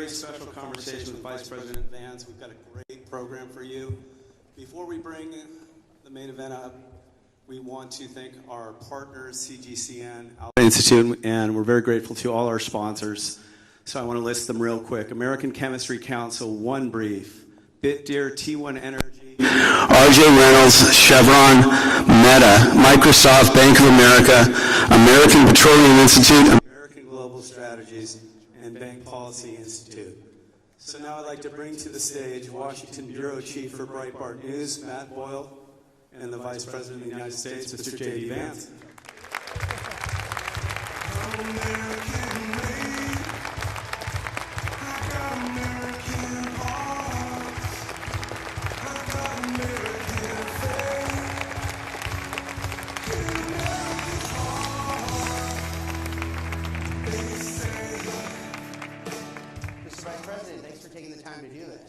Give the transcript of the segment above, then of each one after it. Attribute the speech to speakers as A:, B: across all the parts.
A: special conversation with Vice President Vance. We've got a great program for you. Before we bring the main event up, we want to thank our partners, CGCN, Institute, and we're very grateful to all our sponsors. So I want to list them real quick. American Chemistry Council, One Brief, BitDeer, T1 Energy,
B: RJ Reynolds, Chevron, Meta, Microsoft, Bank of America, American Petroleum Institute,
A: American Global Strategies, and Bank Policy Institute. So now I'd like to bring to the stage Washington Bureau Chief for Breitbart News, Matt Boyle, and the Vice President of the United States, Mr. JD Vance.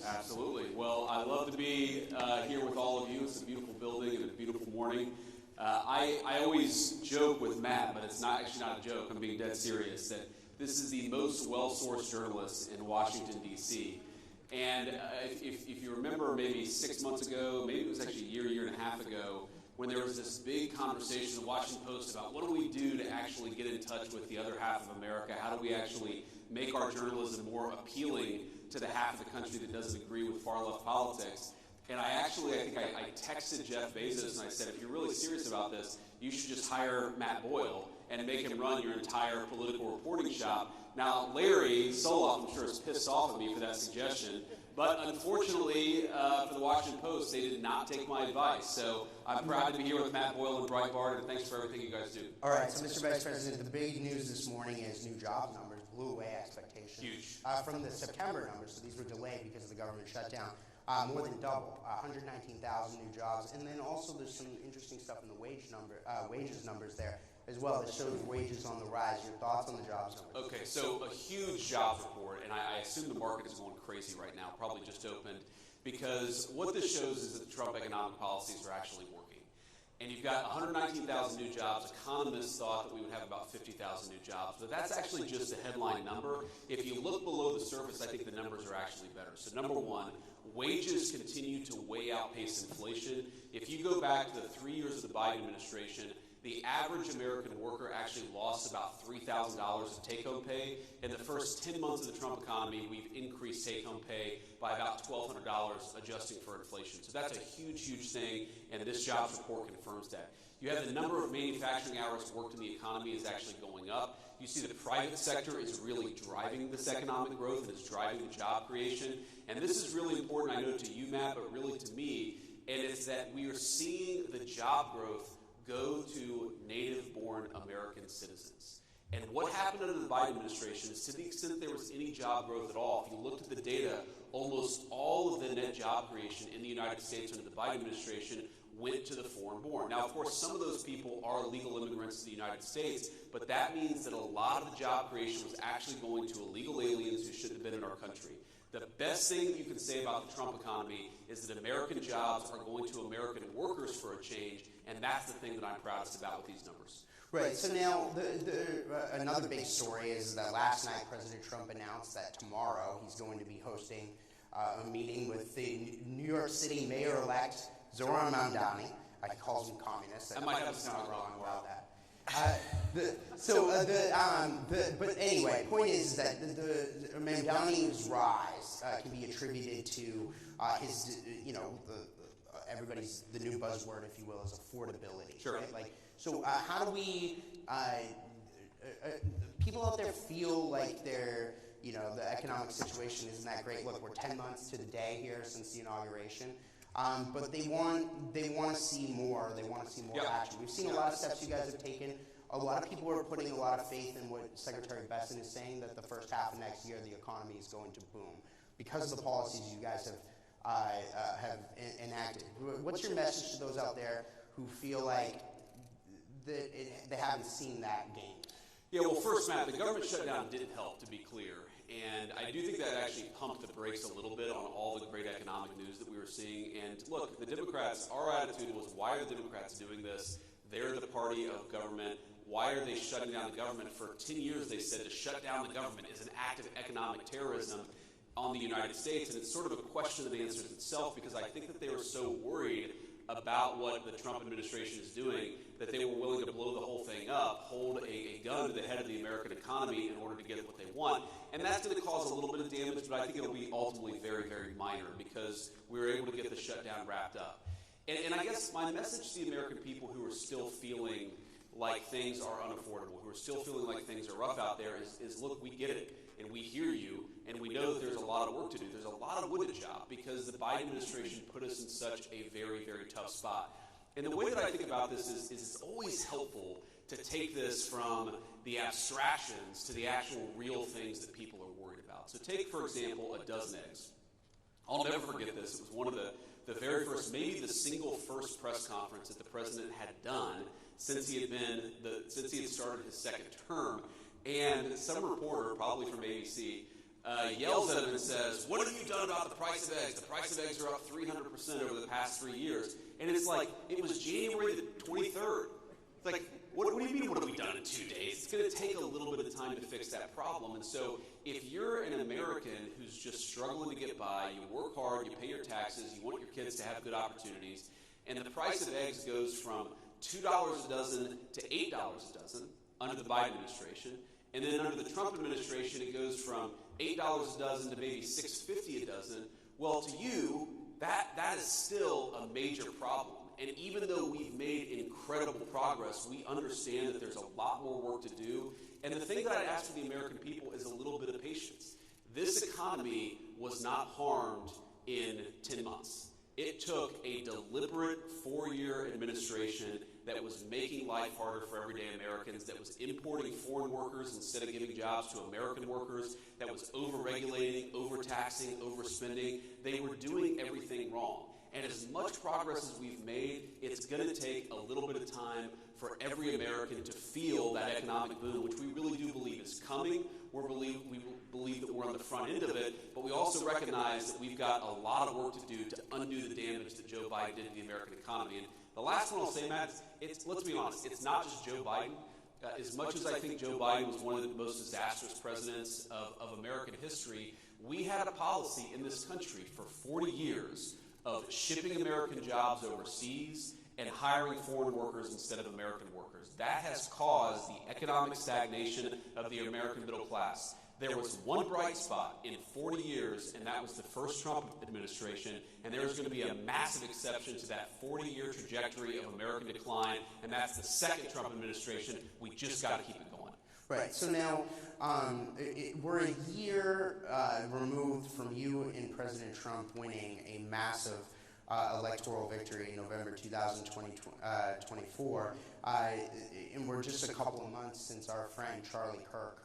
C: Absolutely. Well, I love to be here with all of you. It's a beautiful building and a beautiful morning. I always joke with Matt, but it's actually not a joke. I'm being dead serious, that this is the most well-sourced journalist in Washington, D.C. And if you remember maybe 6 months ago, maybe it was actually a year and a half ago, when there was this big conversation in the Washington Post about what do we do to actually get in touch with the other half of America? How do we actually make our journalism more appealing to the half of the country that doesn't agree with far-left politics? And I think I texted Jeff Bezos and I said, if you're really serious about this, you should just hire Matt Boyle and make him run your entire political reporting shop. Now, Larry Soloff, I'm sure, is pissed off at me for that suggestion. But unfortunately, for the Washington Post, they did not take my advice. So I'm proud to be here with Matt Boyle and Breitbart, and thanks for everything you guys do.
D: All right, so Mr. Vice President, the big news this morning is new jobs numbers blew away expectations.
C: Huge.
D: From the September numbers, so these were delayed because of the government shutdown, more than double, 119,000 new jobs. And then also there's some interesting stuff in the wages numbers there as well that shows wages on the rise. Your thoughts on the jobs numbers?
C: Okay, so a huge jobs report, and I assume the market is going crazy right now, probably just opened, because what this shows is that the Trump economic policies are actually working. And you've got 119,000 new jobs. Economists thought that we would have about 50,000 new jobs, but that's actually just a headline number. If you look below the surface, I think the numbers are actually better. So number one, wages continue to way outpace inflation. If you go back to the 3 years of the Biden administration, the average American worker actually lost about $3,000 of take-home pay. In the first 10 months of the Trump economy, we've increased take-home pay by about $1,200, adjusting for inflation. So that's a huge, huge thing, and this jobs report confirms that. You have the number of manufacturing hours worked in the economy is actually going up. You see the private sector is really driving this economic growth and is driving the job creation. And this is really important, I know, to you, Matt, but really to me, and it's that we are seeing the job growth go to native-born American citizens. And what happened under the Biden administration is, to the extent there was any job growth at all, if you looked at the data, almost all of the net job creation in the United States under the Biden administration went to the foreign-born. Now, of course, some of those people are legal immigrants to the United States, but that means that a lot of the job creation was actually going to illegal aliens who shouldn't have been in our country. The best thing that you can say about the Trump economy is that American jobs are going to American workers for a change, and that's the thing that I'm proudest about with these numbers.
D: Right, so now another big story is that last night President Trump announced that tomorrow he's going to be hosting a meeting with the New York City Mayor-elect Zohran Mamdani. He calls him communist.
C: I might have to
D: sound wrong about that. But anyway, point is that the Mamdani's rise can be attributed to his, everybody's, the new buzzword, if you will, is affordability.
C: Sure.
D: Right? So how do we, people out there feel like they're, the economic situation isn't that great. Look, we're 10 months to the day here since the inauguration. But they want to see more. They want to see more action. We've seen a lot of steps you guys have taken. A lot of people are putting a lot of faith in what Secretary Besson is saying, that the first half of next year the economy is going to boom because of the policies you guys have enacted. What's your message to those out there who feel like they haven't seen that gain?
C: Yeah, well, first, Matt, the government shutdown didn't help, to be clear. And I do think that actually pumped the brakes a little bit on all the great economic news that we were seeing. And look, the Democrats, our attitude was, why are the Democrats doing this? They're the party of government. Why are they shutting down the government? For 10 years, they said to shut down the government is an act of economic terrorism. on the United States, and it's sort of a question that answers itself, because I think that they were so worried about what the Trump administration is doing that they were willing to blow the whole thing up, hold a gun to the head of the American economy in order to get what they want. And that's going to cause a little bit of damage, but I think it'll be ultimately very, very minor, because we were able to get the shutdown wrapped up. And I guess my message to the American people who are still feeling like things are unaffordable, who are still feeling like things are rough out there, is look, we get it, and we hear you, and we know that there's a lot of work to do. There's a lot of wood to chop, because the Biden administration put us in such a very, very tough spot. And the way that I think about this is it's always helpful to take this from the abstractions to the actual real things that people are worried about. So take, for example, a dozen eggs. I'll never forget this. It was one of the very first, maybe the single first press conference that the president had done since he had started his second term. And some reporter, probably from ABC, yells at him and says, "What have you done about the price of eggs? The price of eggs are up 300% over the past 3 years." And it's like, it was January the 23rd. It's like, what do you mean, what have we done in 2 days? It's going to take a little bit of time to fix that problem. And so if you're an American who's just struggling to get by, you work hard, you pay your taxes, you want your kids to have good opportunities, and the price of eggs goes from $2 a dozen to $8 a dozen under the Biden administration, and then under the Trump administration it goes from $8 a dozen to maybe $6.50 a dozen, well, to you, that is still a major problem. And even though we've made incredible progress, we understand that there's a lot more work to do. And the thing that I'd ask for the American people is a little bit of patience. This economy was not harmed in 10 months. It took a deliberate 4-year administration that was making life harder for everyday Americans, that was importing foreign workers instead of giving jobs to American workers, that was over-regulating, over-taxing, overspending. They were doing everything wrong. And as much progress as we've made, it's going to take a little bit of time for every American to feel that economic boom, which we really do believe is coming. We believe that we're on the front end of it, but we also recognize that we've got a lot of work to do to undo the damage that Joe Biden did to the American economy. And the last one I'll say, Matt, let's be honest, it's not just Joe Biden. As much as I think Joe Biden was one of the most disastrous presidents of American history, we had a policy in this country for 40 years of shipping American jobs overseas and hiring foreign workers instead of American workers. That has caused the economic stagnation of the American middle class. There was one bright spot in 40 years, and that was the first Trump administration, and there's going to be a massive exception to that 40-year trajectory of American decline, and that's the second Trump administration. We just got to keep it going.
D: Right. So now we're a year removed from you and President Trump winning a massive electoral victory in November 2024, and we're just a couple of months since our friend Charlie Kirk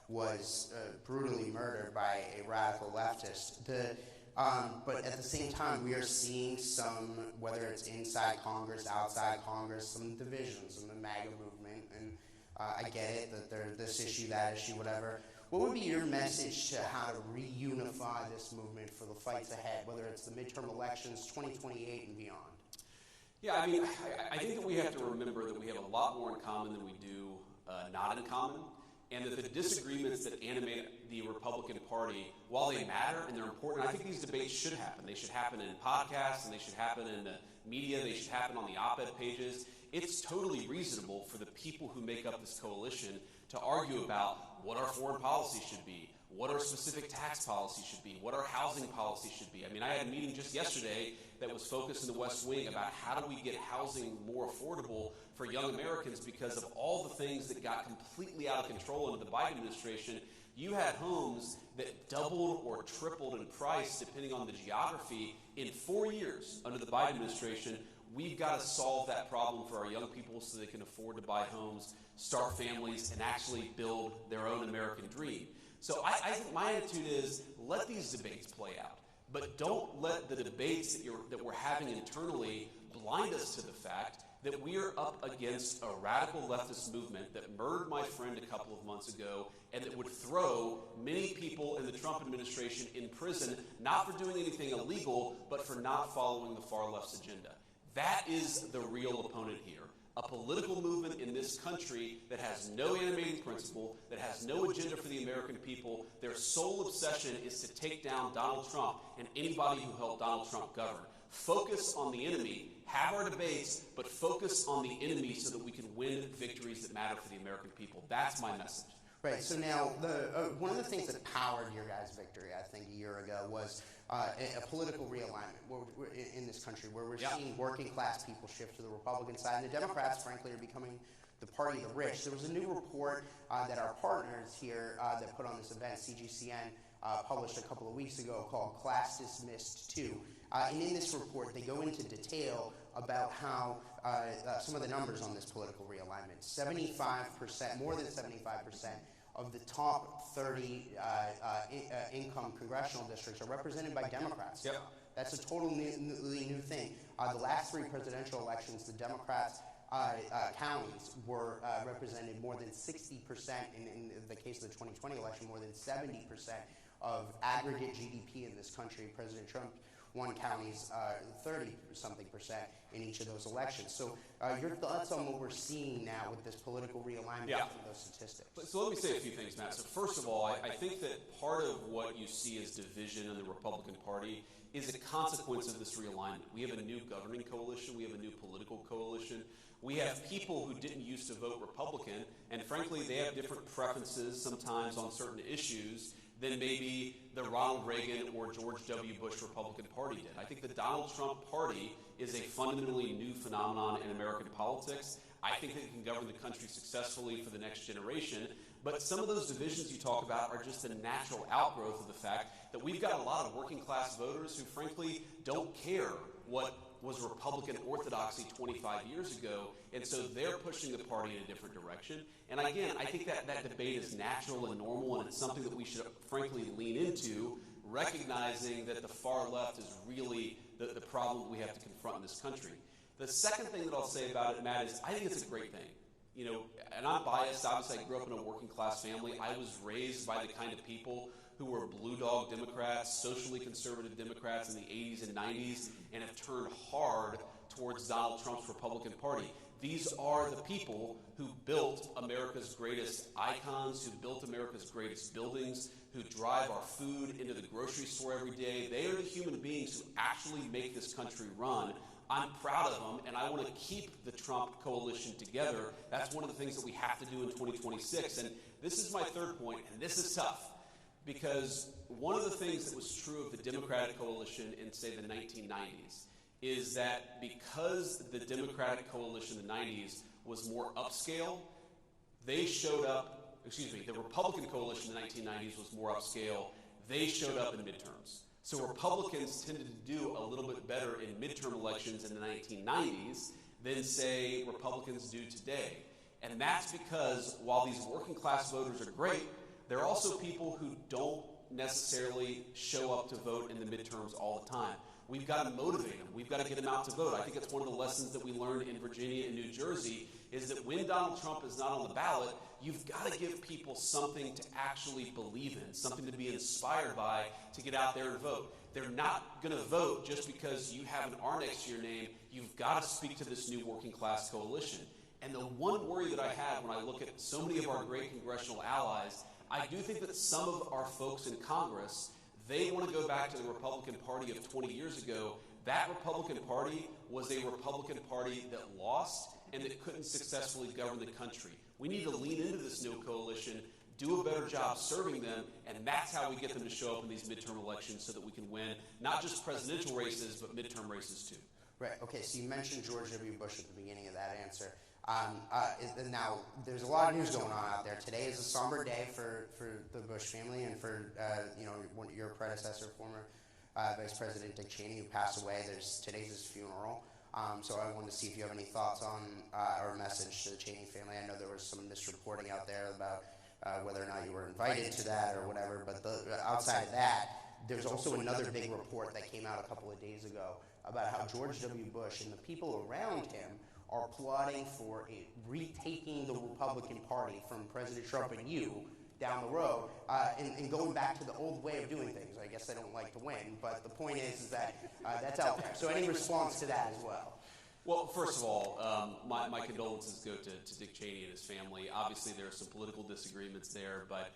D: was brutally murdered by a radical leftist. But at the same time, we are seeing some, whether it's inside Congress, outside Congress, some divisions in the MAGA movement, and I get it that there's this issue, that issue, whatever. What would be your message to how to reunify this movement for the fights ahead, whether it's the midterm elections, 2028 and beyond?
C: Yeah, I mean, I think that we have to remember that we have a lot more in common than we do not in common, and that the disagreements that animate the Republican Party, while they matter and they're important, I think these debates should happen. They should happen in podcasts, and they should happen in the media, they should happen on the op-ed pages. It's totally reasonable for the people who make up this coalition to argue about what our foreign policy should be, what our specific tax policy should be, what our housing policy should be. I mean, I had a meeting just yesterday that was focused in the West Wing about how do we get housing more affordable for young Americans, because of all the things that got completely out of control under the Biden administration. You had homes that doubled or tripled in price depending on the geography in 4 years under the Biden administration. We've got to solve that problem for our young people so they can afford to buy homes, start families, and actually build their own American dream. So I think my attitude is, let these debates play out. But don't let the debates that we're having internally blind us to the fact that we are up against a radical leftist movement that murdered my friend a couple of months ago, and that would throw many people in the Trump administration in prison, not for doing anything illegal, but for not following the far left's agenda. That is the real opponent here. A political movement in this country that has no animating principle, that has no agenda for the American people. Their sole obsession is to take down Donald Trump and anybody who helped Donald Trump govern. Focus on the enemy, have our debates, but focus on the enemy so that we can win victories that matter for the American people. That's my message.
D: Right. So now, one of the things that powered your guys' victory, I think, a year ago was a political realignment in this country, where we're seeing working class people shift to the Republican side, and the Democrats, frankly, are becoming the party of the rich. There was a new report that our partners here that put on this event, CGCN, published a couple of weeks ago called Class Dismissed 2. And in this report, they go into detail about how some of the numbers on this political realignment. 75%, more than 75%, of the top 30 income congressional districts are represented by Democrats.
C: Yep.
D: That's a totally new thing. The last three presidential elections, the Democrats' counties were represented more than 60%, in the case of the 2020 election, more than 70% of aggregate GDP in this country. President Trump won counties 30-something% in each of those elections. So your thoughts on what we're seeing now with this political realignment from those statistics?
C: So let me say a few things, Matt. So first of all, I think that part of what you see as division in the Republican Party is a consequence of this realignment. We have a new governing coalition. We have a new political coalition. We have people who didn't used to vote Republican, and frankly, they have different preferences sometimes on certain issues than maybe the Ronald Reagan or George W. Bush Republican Party did. I think the Donald Trump Party is a fundamentally new phenomenon in American politics. I think that it can govern the country successfully for the next generation. But some of those divisions you talk about are just a natural outgrowth of the fact that we've got a lot of working class voters who frankly don't care what was Republican orthodoxy 25 years ago, and so they're pushing the party in a different direction. And again, I think that debate is natural and normal, and it's something that we should frankly lean into, recognizing that the far left is really the problem we have to confront in this country. The second thing that I'll say about it, Matt, is I think it's a great thing. You know, and I'm biased. Obviously, I grew up in a working class family. I was raised by the kind of people who were blue dog Democrats, socially conservative Democrats in the 80s and 90s, and have turned hard towards Donald Trump's Republican Party. These are the people who built America's greatest icons, who built America's greatest buildings, who drive our food into the grocery store every day. They are the human beings who actually make this country run. I'm proud of them, and I want to keep the Trump coalition together. That's one of the things that we have to do in 2026. And this is my third point, and this is tough, because one of the things that was true of the Democratic coalition in, say, the 1990s is that because the Democratic coalition in the 90s was more upscale, they showed up, the Republican coalition in the 1990s was more upscale, they showed up in midterms. So Republicans tended to do a little bit better in midterm elections in the 1990s than, say, Republicans do today. And that's because while these working class voters are great, there are also people who don't necessarily show up to vote in the midterms all the time. We've got to motivate them. We've got to get them out to vote. I think that's one of the lessons that we learned in Virginia and New Jersey is that when Donald Trump is not on the ballot, you've got to give people something to actually believe in, something to be inspired by to get out there and vote. They're not going to vote just because you have an R next to your name. You've got to speak to this new working class coalition. And the one worry that I have when I look at so many of our great congressional allies, I do think that some of our folks in Congress, they want to go back to the Republican Party of 20 years ago. That Republican Party was a Republican Party that lost and that couldn't successfully govern the country. We need to lean into this new coalition, do a better job serving them, and that's how we get them to show up in these midterm elections so that we can win not just presidential races, but midterm races too.
D: Right. Okay, so you mentioned George W. Bush at the beginning of that answer. Now, there's a lot of news going on out there. Today is a somber day for the Bush family and for your predecessor, former Vice President Dick Cheney, who passed away. Today's his funeral. So I wanted to see if you have any thoughts on our message to the Cheney family. I know there was some misreporting out there about whether or not you were invited to that or whatever. But outside of that, there's also another big report that came out a couple of days ago about how George W. Bush and the people around him are plotting for retaking the Republican Party from President Trump and you down the road and going back to the old way of doing things. I guess they don't like to win, but the point is that that's out there. So any response to that as well?
C: Well, first of all, my condolences go to Dick Cheney and his family. Obviously, there are some political disagreements there, but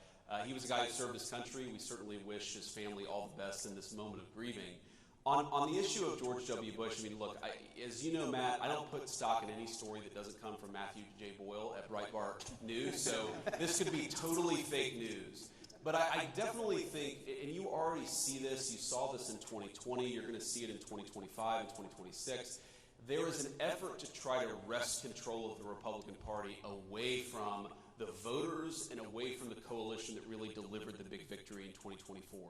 C: he was a guy who served his country. We certainly wish his family all the best in this moment of grieving. On the issue of George W. Bush, I mean, look, as you know, Matt, I don't put stock in any story that doesn't come from Matthew J. Boyle at Breitbart News, so this could be totally fake news. But I definitely think, and you already see this, you saw this in 2020, you're going to see it in 2025 and 2026, there is an effort to try to wrest control of the Republican Party away from the voters and away from the coalition that really delivered the big victory in 2024.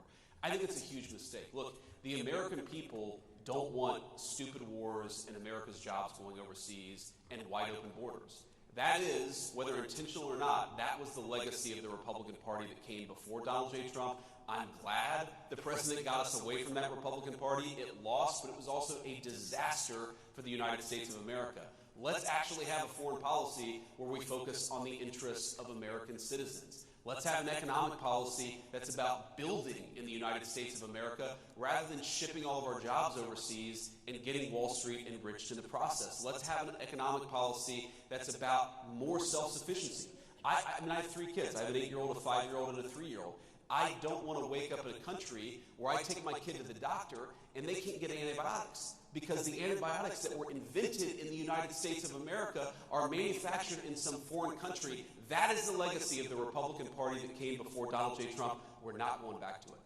C: I think it's a huge mistake. Look, the American people don't want stupid wars and America's jobs going overseas and wide open borders. That is, whether intentional or not, that was the legacy of the Republican Party that came before Donald J. Trump. I'm glad the president got us away from that Republican Party. It lost, but it was also a disaster for the United States of America. Let's actually have a foreign policy where we focus on the interests of American citizens. Let's have an economic policy that's about building in the United States of America rather than shipping all of our jobs overseas and getting Wall Street enriched in the process. Let's have an economic policy that's about more self-sufficiency. I mean, I have 3 kids. I have an 8-year-old, a 5-year-old, and a 3-year-old. I don't want to wake up in a country where I take my kid to the doctor and they can't get antibiotics because the antibiotics that were invented in the United States of America are manufactured in some foreign country. That is the legacy of the Republican Party that came before Donald J. Trump. We're not going back to it.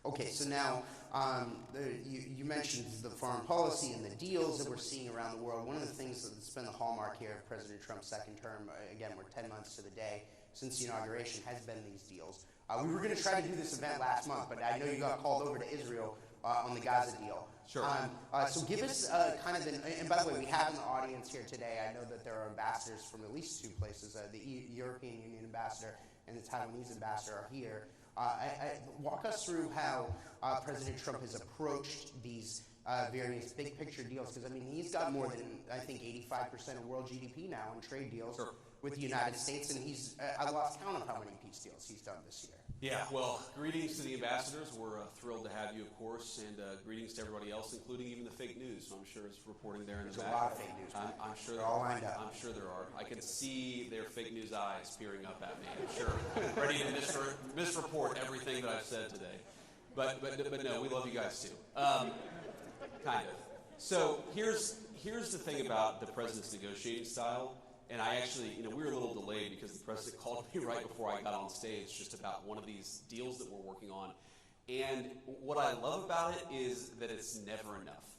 D: Okay, so now you mentioned the foreign policy and the deals that we're seeing around the world. One of the things that's been the hallmark here of President Trump's second term, again, we're 10 months to the day since the inauguration, has been these deals. We were going to try to do this event last month, but I know you got called over to Israel on the Gaza deal.
C: Sure.
D: So give us kind of and by the way, we have in the audience here today, I know that there are ambassadors from at least 2 places. The European Union ambassador and the Taiwanese ambassador are here. Walk us through how President Trump has approached these various big picture deals, because I mean, he's got more than, I think, 85% of world GDP now in trade deals with the United States, and I lost count of how many peace deals he's done this year.
C: Yeah, well, greetings to the ambassadors. We're thrilled to have you, of course, and greetings to everybody else, including even the fake news. I'm sure it's reporting there in the back.
D: There's a lot of fake news.
C: I'm sure
D: they're all lined up.
C: I'm sure there are. I can see their fake news eyes peering up at me. I'm sure, ready to misreport everything that I've said today. But no, we love you guys too. Kind of. So here's the thing about the president's negotiating style. And I actually, we were a little delayed because the president called me right before I got on stage just about one of these deals that we're working on. And what I love about it is that it's never enough,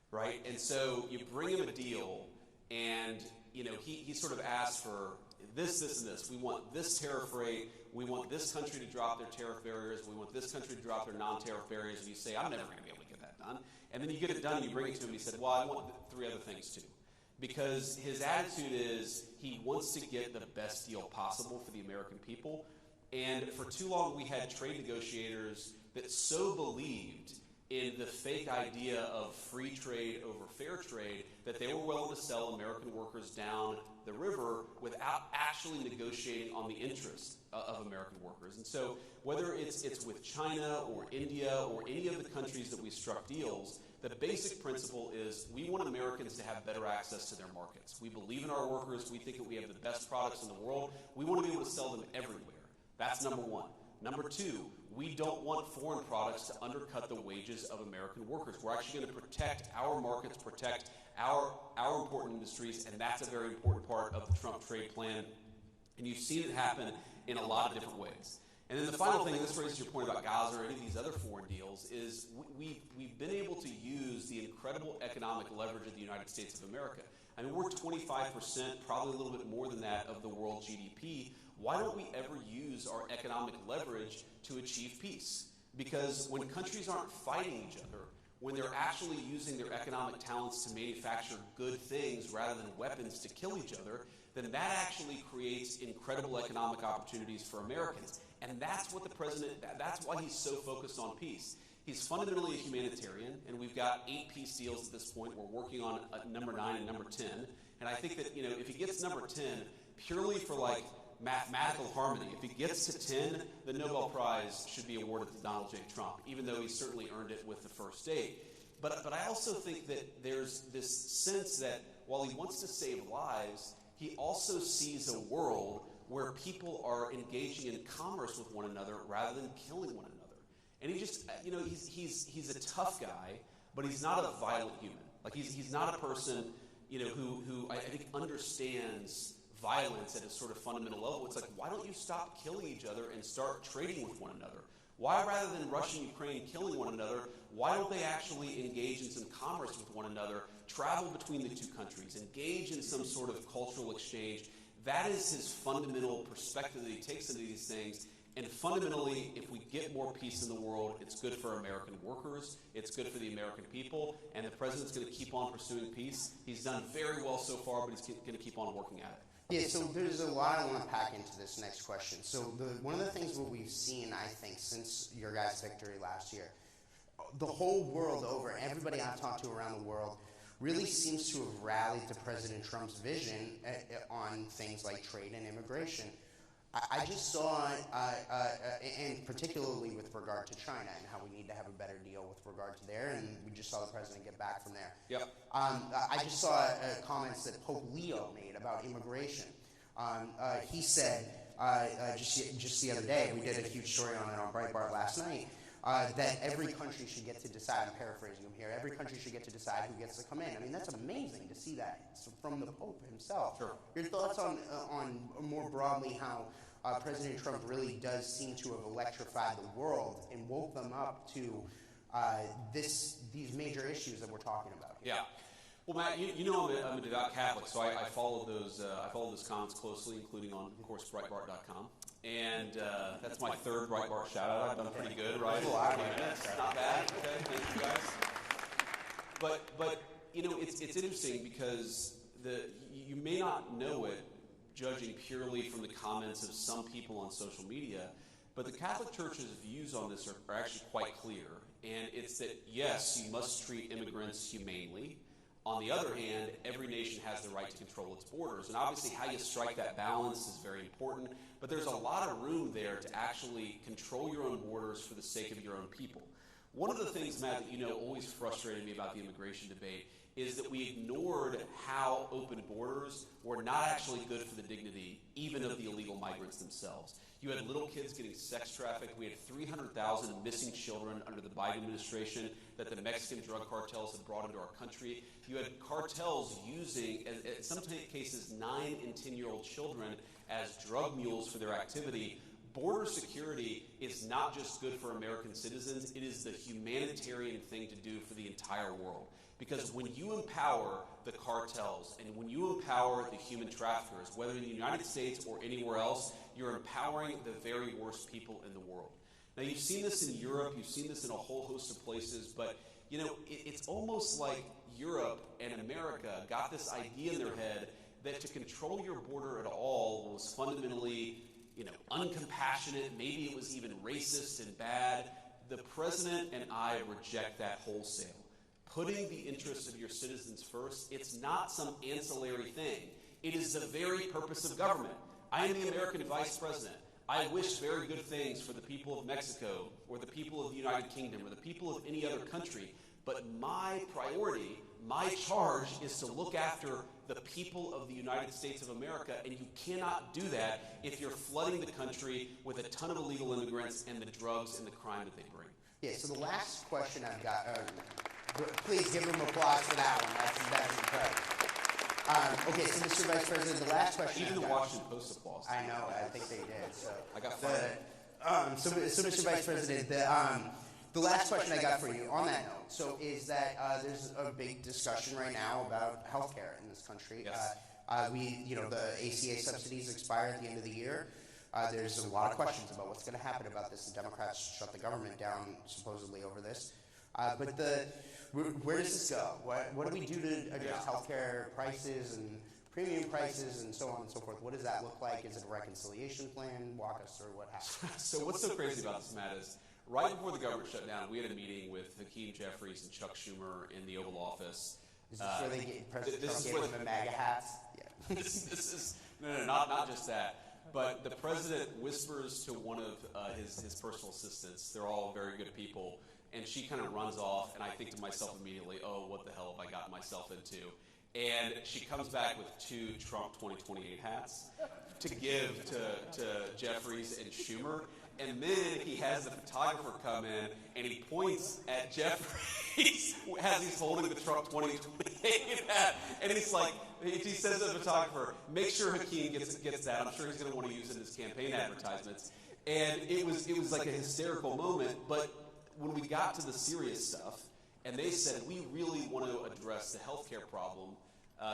C: right? And so you bring him a deal and, he sort of asks for this, and this. We want this tariff rate. We want this country to drop their tariff barriers. We want this country to drop their non-tariff barriers. And you say, I'm never going to be able to get that done. And then you get it done and you bring it to him. He said, well, I want 3 other things too. Because his attitude is he wants to get the best deal possible for the American people. And for too long, we had trade negotiators that so believed in the fake idea of free trade over fair trade that they were willing to sell American workers down the river without actually negotiating on the interests of American workers. And so whether it's with China or India or any of the countries that we struck deals, the basic principle is we want Americans to have better access to their markets. We believe in our workers. We think that we have the best products in the world. We want to be able to sell them everywhere. That's number 1. Number 2, we don't want foreign products to undercut the wages of American workers. We're actually going to protect our markets, protect our important industries, and that's a very important part of the Trump trade plan. And you've seen it happen in a lot of different ways. And then the final thing, and this raises your point about Gaza or any of these other foreign deals, is we've been able to use the incredible economic leverage of the United States of America. I mean, we're 25%, probably a little bit more than that, of the world GDP. Why don't we ever use our economic leverage to achieve peace? Because when countries aren't fighting each other, when they're actually using their economic talents to manufacture good things rather than weapons to kill each other, then that actually creates incredible economic opportunities for Americans. And that's what the president, that's why he's so focused on peace. He's fundamentally a humanitarian, and we've got 8 peace deals at this point. We're working on number 9 and number 10. And I think that, if he gets number 10, purely for mathematical harmony, if he gets to 10, the Nobel Prize should be awarded to Donald J. Trump, even though he certainly earned it with the first 8. But I also think that there's this sense that while he wants to save lives, he also sees a world where people are engaging in commerce with one another rather than killing one another. And he just, he's a tough guy, but he's not a violent human. Like he's not a person, who I think understands violence at a sort of fundamental level. It's like, why don't you stop killing each other and start trading with one another? Why, rather than Russia and Ukraine killing one another, why don't they actually engage in some commerce with one another, travel between the two countries, engage in some sort of cultural exchange? That is his fundamental perspective that he takes into these things. And fundamentally, if we get more peace in the world, it's good for American workers, it's good for the American people, and the president's going to keep on pursuing peace. He's done very well so far, but he's going to keep on working at it.
D: Yeah, so there's a lot I want to pack into this next question. So one of the things that we've seen, I think, since your guys' victory last year, the whole world over, everybody I've talked to around the world, really seems to have rallied to President Trump's vision on things like trade and immigration. I just saw, and particularly with regard to China and how we need to have a better deal with regard to there, and we just saw the president get back from there.
C: Yep.
D: I just saw comments that Pope Leo made about immigration. He said, just the other day, we did a huge story on it on Breitbart last night, that every country should get to decide, I'm paraphrasing him here, every country should get to decide who gets to come in. I mean, that's amazing to see that from the Pope himself.
C: Sure.
D: Your thoughts on more broadly how President Trump really does seem to have electrified the world and woke them up to these major issues that we're talking about here.
C: Yeah. Well, Matt, I'm a devout Catholic, so I followed those comments closely, including on, of course, Breitbart.com. And that's my third Breitbart shout-out. I've done pretty good, right? Not bad. Okay, thank you guys. But it's interesting because you may not know it, judging purely from the comments of some people on social media, but the Catholic Church's views on this are actually quite clear. And it's that, yes, you must treat immigrants humanely. On the other hand, every nation has the right to control its borders. And obviously how you strike that balance is very important. But there's a lot of room there to actually control your own borders for the sake of your own people. One of the things, Matt, that always frustrated me about the immigration debate is that we ignored how open borders were not actually good for the dignity, even of the illegal migrants themselves. You had little kids getting sex trafficked. We had 300,000 missing children under the Biden administration that the Mexican drug cartels had brought into our country. You had cartels using, in some cases, 9 and 10-year-old children as drug mules for their activity. Border security is not just good for American citizens, it is the humanitarian thing to do for the entire world. Because when you empower the cartels and when you empower the human traffickers, whether in the United States or anywhere else, you're empowering the very worst people in the world. Now, you've seen this in Europe, you've seen this in a whole host of places, but it's almost like Europe and America got this idea in their head that to control your border at all was fundamentally uncompassionate, maybe it was even racist and bad. The president and I reject that wholesale. Putting the interests of your citizens first, it's not some ancillary thing. It is the very purpose of government. I am the American vice president. I wish very good things for the people of Mexico or the people of the United Kingdom or the people of any other country. But my priority, my charge is to look after the people of the United States of America, and you cannot do that if you're flooding the country with a ton of illegal immigrants and the drugs and the crime that they bring.
D: Yeah, so the last question I've got, please give them applause for that one. That's incredible. Okay, so Mr. Vice President, the last question
C: Even the Washington Post applause.
D: I know, I think they did. So
C: I got fired.
D: So Mr. Vice President, the last question I got for you on that note, is that there's a big discussion right now about health care in this country.
C: Yes.
D: The ACA subsidies expire at the end of the year. There's a lot of questions about what's going to happen about this. The Democrats shut the government down supposedly over this. But where does this go? What do we do to address healthcare prices and premium prices and so on and so forth? What does that look like? Is it a reconciliation plan? Walk us through what happens.
C: So what's so crazy about this, Matt, is right before the government shut down, we had a meeting with Hakeem Jeffries and Chuck Schumer in the Oval Office.
D: Is this where they get President Trump gave them the MAGA hats? Yeah.
C: this is not just that. But the president whispers to one of his personal assistants. They're all very good people. And she kind of runs off, and I think to myself immediately, oh, what the hell have I gotten myself into? And she comes back with 2 Trump 2028 hats to give to Jeffries and Schumer. And then he has the photographer come in and he points at Jeffries as he's holding the Trump 2028 hat. And he's like, he says to the photographer, make sure Hakeem gets that. I'm sure he's going to want to use it in his campaign advertisements. And it was like a hysterical moment. But when we got to the serious stuff, and they said, we really want to address the healthcare problem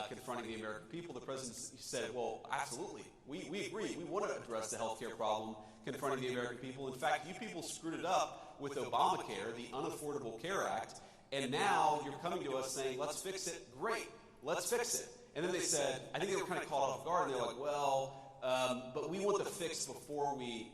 C: confronting the American people, the president said, well, absolutely. We agree. We want to address the healthcare problem confronting the American people. In fact, you people screwed it up with Obamacare, the Unaffordable Care Act, and now you're coming to us saying, let's fix it. Great, let's fix it. And then they said, I think they were kind of caught off guard, and they're like, well, but we want the fix before we're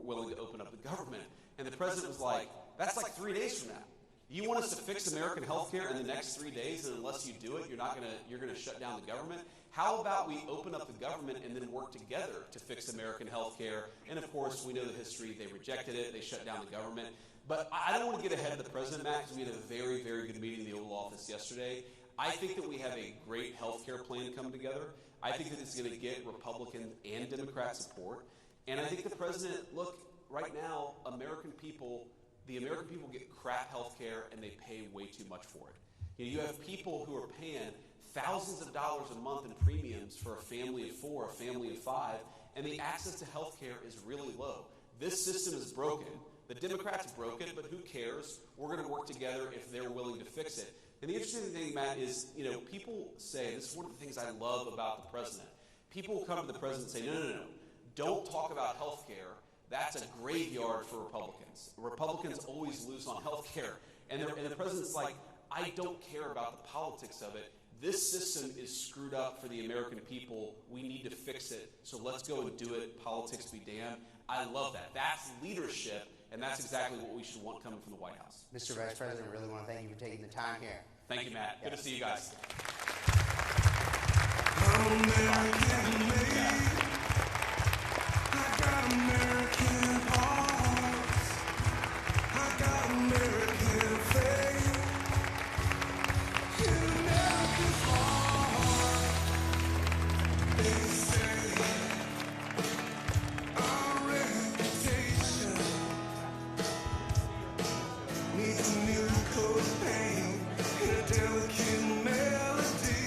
C: willing to open up the government. And the president was like, that's like 3 days from now. You want us to fix American health care in the next 3 days, and unless you do it, you're gonna shut down the government? How about we open up the government and then work together to fix American health care? And of course, we know the history. They rejected it. They shut down the government. But I don't want to get ahead of the president, Matt, because we had a very, very good meeting in the Oval Office yesterday. I think that we have a great health care plan come together. I think that it's going to get Republican and Democrat support. And I think the president, look, right now, the American people get crap health care and they pay way too much for it. You have people who are paying thousands of dollars a month in premiums for a family of 4, a family of 5, and the access to health care is really low. This system is broken. The Democrats broke it, but who cares? We're going to work together if they're willing to fix it. And the interesting thing, Matt, is, people say, this is one of the things I love about the president. People will come to the president and say, no, don't talk about health care. That's a graveyard for Republicans. Republicans always lose on health care. And the president's like, I don't care about the politics of it. This system is screwed up for the American people. We need to fix it. So let's go and do it. Politics be damned. I love that. That's leadership, and that's exactly what we should want coming from the White House.
D: Mr. Vice President, I really want to thank you for taking the time here.
C: Thank you, Matt. Good to see you guys.
E: American made. I got American hearts. I got American faith. In America's heart, they say our reputation needs a new coat of paint and a delicate melody.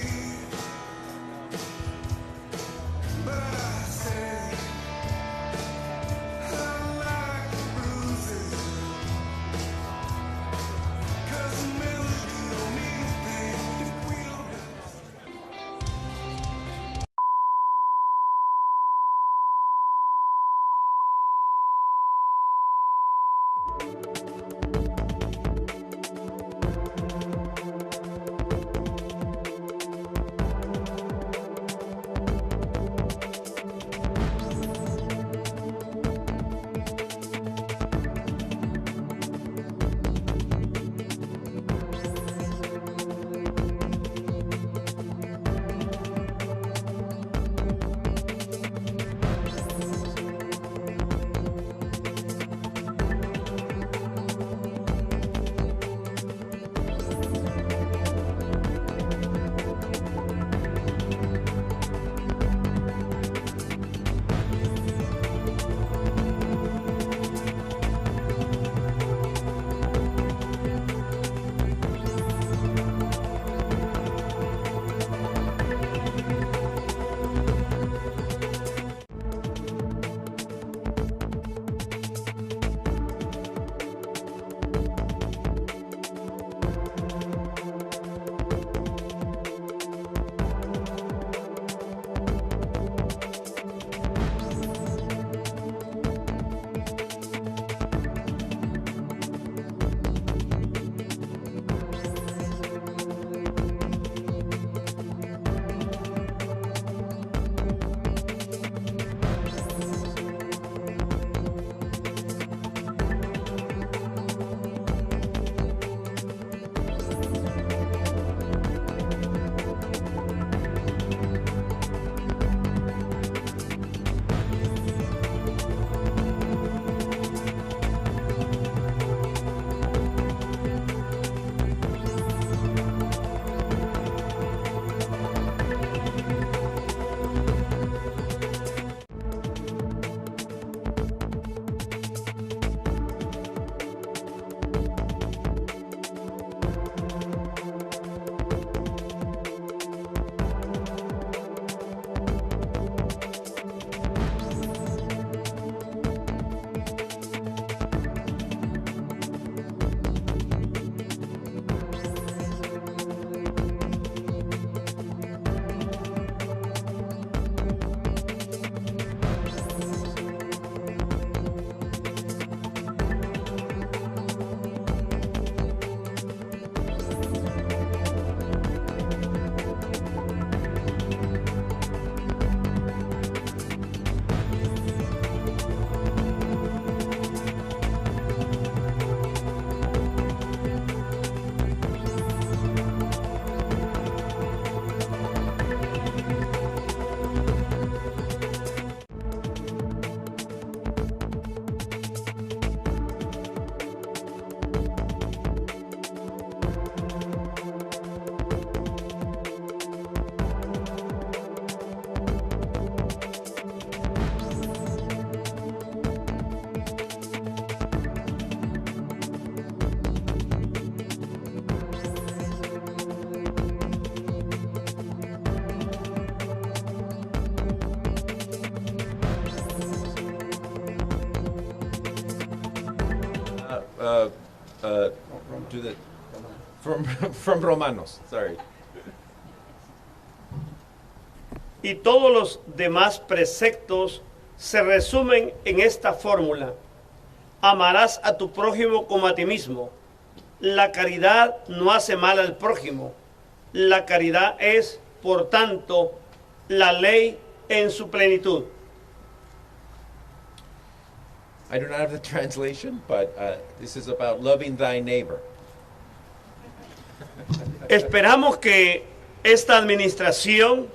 F: do the from Romanos. Sorry.
G: Y todos los demás preceptos se resumen en esta fórmula: amarás a tu prójimo como a ti mismo. La caridad no hace mal al prójimo. La caridad es, por tanto, la ley en su plenitud.
F: I do not have the translation, but this is about loving thy neighbor.
G: Esperamos que esta administración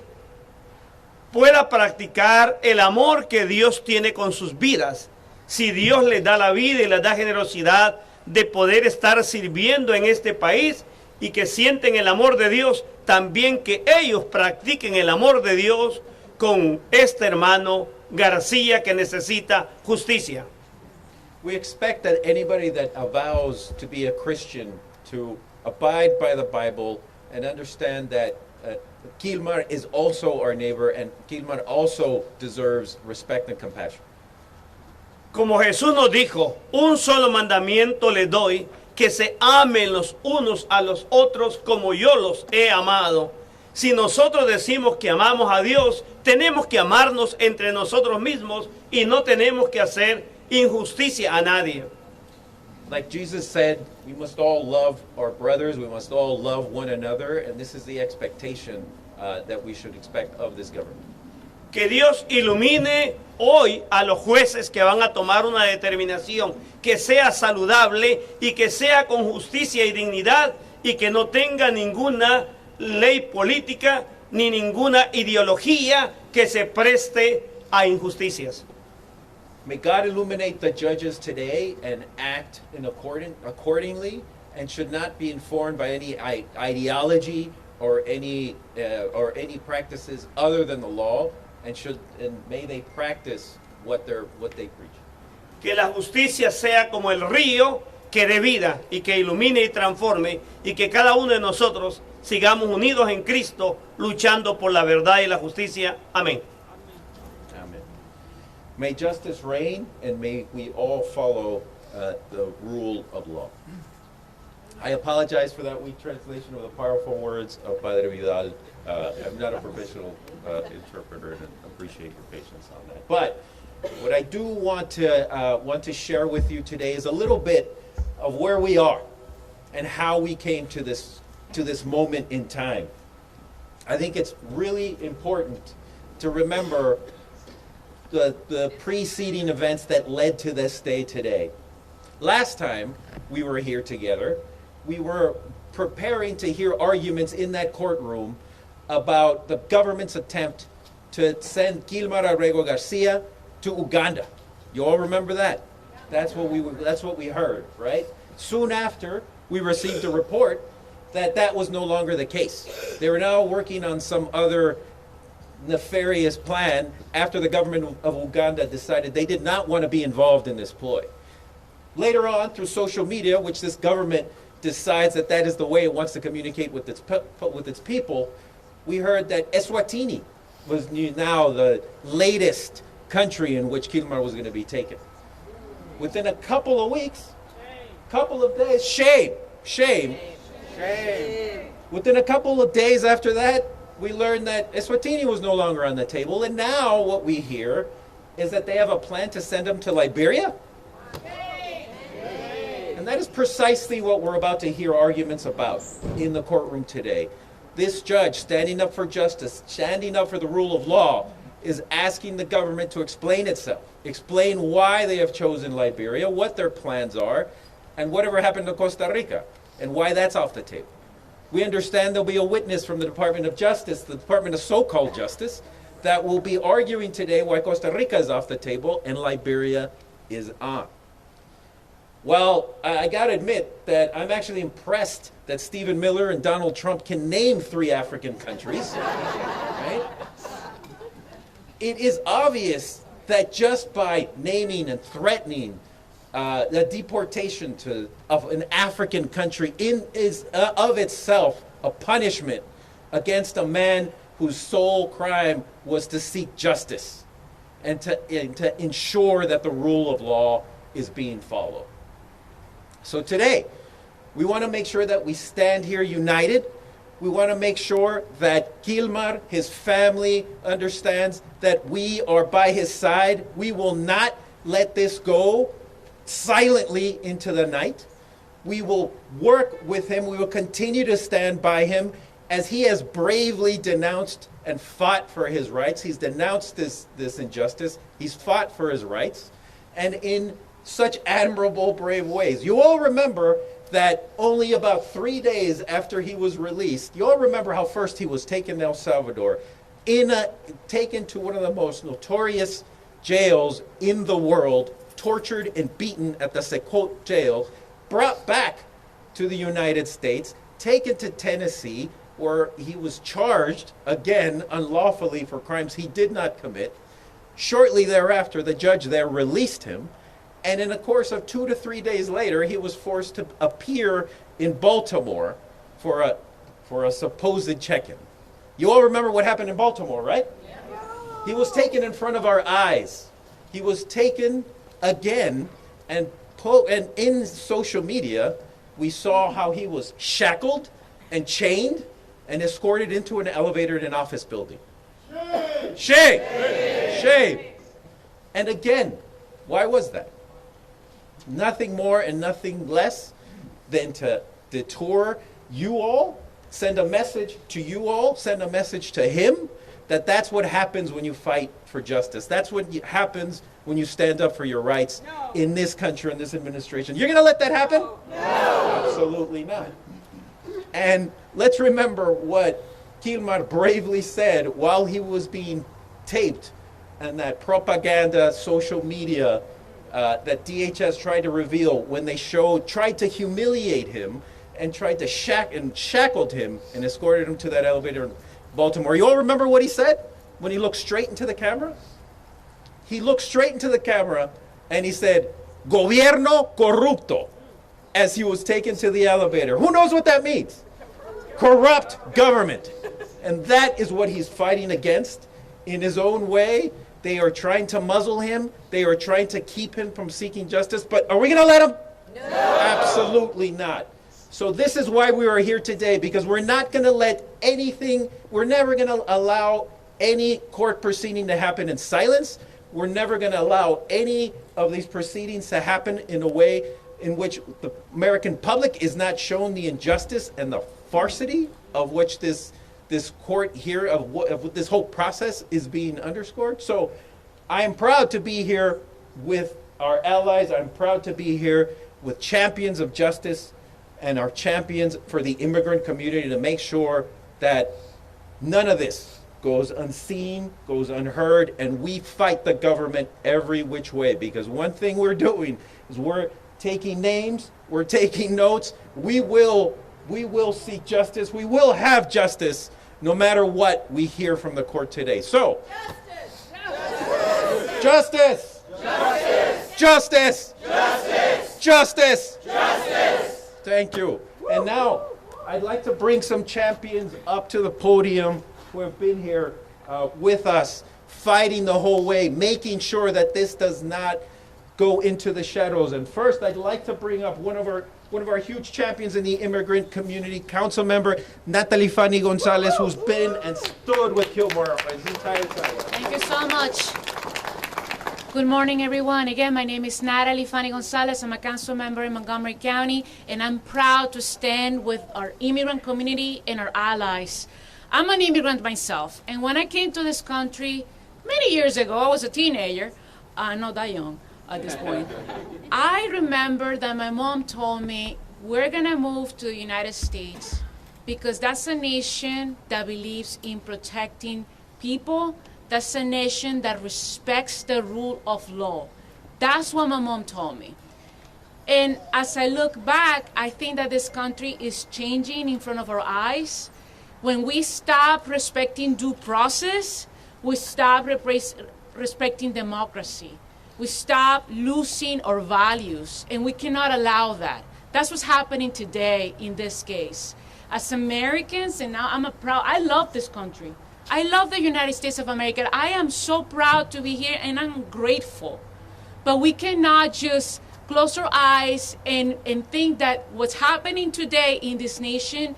G: pueda practicar el amor que Dios tiene con sus vidas. Si Dios les da la vida y les da generosidad de poder estar sirviendo en este país y que sienten el amor de Dios, también que ellos practiquen el amor de Dios con este hermano García que necesita justicia.
F: We expect that anybody that avows to be a Christian to abide by the Bible and understand that Quilmar is also our neighbor and Quilmar also deserves respect and compassion.
G: Como Jesús nos dijo, un solo mandamiento le doy, que se amen los unos a los otros como yo los he amado. Si nosotros decimos que amamos a Dios, tenemos que amarnos entre nosotros mismos y no tenemos que hacer injusticia a nadie.
F: Like Jesus said, we must all love our brothers, we must all love one another, and this is the expectation that we should expect of this government.
G: Que Dios ilumine hoy a los jueces que van a tomar una determinación que sea saludable y que sea con justicia y dignidad y que no tenga ninguna ley política ni ninguna ideología que se preste a injusticias.
F: May God illuminate the judges today and act in accordingly, and should not be informed by any ideology or any practices other than the law, and may they practice what they preach.
G: Que la justicia sea como el río que dé vida y que ilumine y transforme, y que cada uno de nosotros sigamos unidos en Cristo luchando por la verdad y la justicia. Amén.
F: Amen. May justice reign, and may we all follow the rule of law. I apologize for that weak translation of the powerful words of Padre Vidal. I'm not a professional interpreter, and appreciate your patience on that. But what I do want to share with you today is a little bit of where we are and how we came to this moment in time. I think it's really important to remember the preceding events that led to this day today. Last time we were here together, we were preparing to hear arguments in that courtroom about the government's attempt to send Quilmar Arrego Garcia to Uganda. You all remember that? That's what we heard, right? Soon after, we received a report that was no longer the case. They were now working on some other nefarious plan after the government of Uganda decided they did not want to be involved in this ploy. Later on, through social media, which this government decides that is the way it wants to communicate with its people, we heard that Eswatini was now the latest country in which Quilmar was going to be taken. Within a couple of weeks, couple of days, shame. Within a couple of days after that, we learned that Eswatini was no longer on the table, and now what we hear is that they have a plan to send him to Liberia. And that is precisely what we're about to hear arguments about in the courtroom today. This judge, standing up for justice, standing up for the rule of law, is asking the government to explain itself, explain why they have chosen Liberia, what their plans are, and whatever happened to Costa Rica, and why that's off the table. We understand there'll be a witness from the Department of Justice, the Department of so-called Justice, that will be arguing today why Costa Rica is off the table and Liberia is on. Well, I got to admit that I'm actually impressed that Stephen Miller and Donald Trump can name 3 African countries, right? It is obvious that just by naming and threatening the deportation of an African country is of itself a punishment against a man whose sole crime was to seek justice and to ensure that the rule of law is being followed. So today, we want to make sure that we stand here united. We want to make sure that Gilmar, his family, understands that we are by his side. We will not let this go silently into the night. We will work with him. We will continue to stand by him as he has bravely denounced and fought for his rights. He's denounced this injustice. He's fought for his rights, and in such admirable, brave ways. You all remember that only about 3 days after he was released, you all remember how first he was taken to El Salvador, taken to one of the most notorious jails in the world, tortured and beaten at the Secot jail, brought back to the United States, taken to Tennessee, where he was charged, again, unlawfully for crimes he did not commit. Shortly thereafter, the judge there released him, and in the course of 2 to 3 days later, he was forced to appear in Baltimore for a supposed check-in. You all remember what happened in Baltimore, right? Yeah. He was taken in front of our eyes. He was taken again, and in social media, we saw how he was shackled and chained and escorted into an elevator in an office building. Shame! Shame! And again, why was that? Nothing more and nothing less than to detour you all, send a message to you all, send a message to him, that that's what happens when you fight for justice. That's what happens when you stand up for your rights in this country, in this administration. You're going to let that happen? No. Absolutely not. And let's remember what Gilmar bravely said while he was being taped and that propaganda, social media that DHS tried to reveal when they tried to humiliate him and tried to shackled him and escorted him to that elevator in Baltimore. You all remember what he said when he looked straight into the camera? He looked straight into the camera and he said, "Gobierno corrupto," as he was taken to the elevator. Who knows what that means? Corrupt government. And that is what he's fighting against in his own way. They are trying to muzzle him. They are trying to keep him from seeking justice. But are we going to let him? No. Absolutely not. So this is why we are here today, because we're not going to let anything, we're never going to allow any court proceeding to happen in silence. We're never going to allow any of these proceedings to happen in a way in which the American public is not shown the injustice and the farcity of which this court here, of this whole process is being underscored. So I am proud to be here with our allies. I'm proud to be here with champions of justice and our champions for the immigrant community to make sure that none of this goes unseen, goes unheard, and we fight the government every which way. Because one thing we're doing is we're taking names, we're taking notes. We will seek justice. We will have justice no matter what we hear from the court today. So, justice! Justice! Justice! Justice! Justice! Justice! Thank you. And now, I'd like to bring some champions up to the podium who have been here with us, fighting the whole way, making sure that this does not go into the shadows. And first, I'd like to bring up one of our huge champions in the immigrant community, Councilmember Natalie Fanny Gonzalez, who's been and stood with Gilmar his entire time.
H: Thank you so much. Good morning, everyone. Again, my name is Natalie Fanny Gonzalez. I'm a council member in Montgomery County, and I'm proud to stand with our immigrant community and our allies. I'm an immigrant myself, and when I came to this country many years ago, I was a teenager, not that young at this point. I remember that my mom told me, we're gonna move to the United States because that's a nation that believes in protecting people. That's a nation that respects the rule of law. That's what my mom told me. And as I look back, I think that this country is changing in front of our eyes. When we stop respecting due process, we stop respecting democracy. We stop losing our values, and we cannot allow that. That's what's happening today in this case. As Americans, and now I love this country. I love the United States of America. I am so proud to be here, and I'm grateful. But we cannot just close our eyes and think that what's happening today in this nation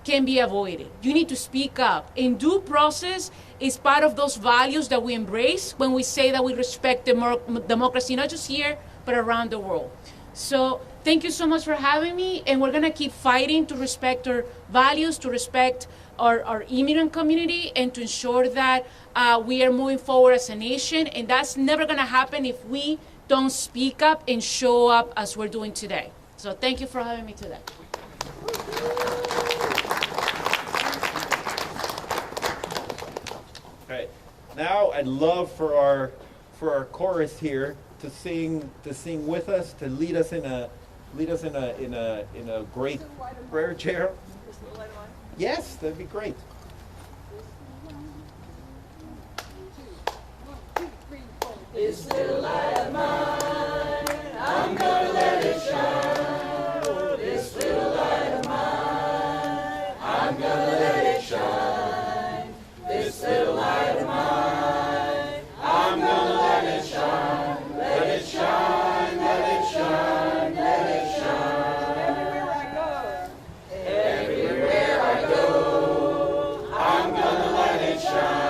H: can be avoided. You need to speak up. And due process is part of those values that we embrace when we say that we respect democracy, not just here, but around the world. So thank you so much for having me, and we're going to keep fighting to respect our values, to respect our immigrant community, and to ensure that we are moving forward as a nation. And that's never going to happen if we don't speak up and show up as we're doing today. So thank you for having me today.
F: Right. Now I'd love for our chorus here to sing with us, to lead us in a great prayer chair. Yes, that'd be great.
I: This little light of mine, I'm gonna let it shine. This little light of mine, I'm gonna let it shine. This little light of mine, I'm gonna let it shine. Let it shine, let it shine, let it shine. Everywhere I go, I'm gonna let it shine.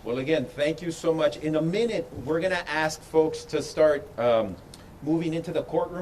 F: Well, again, thank you so much. In a minute, we're going to ask folks to start moving into the courtroom.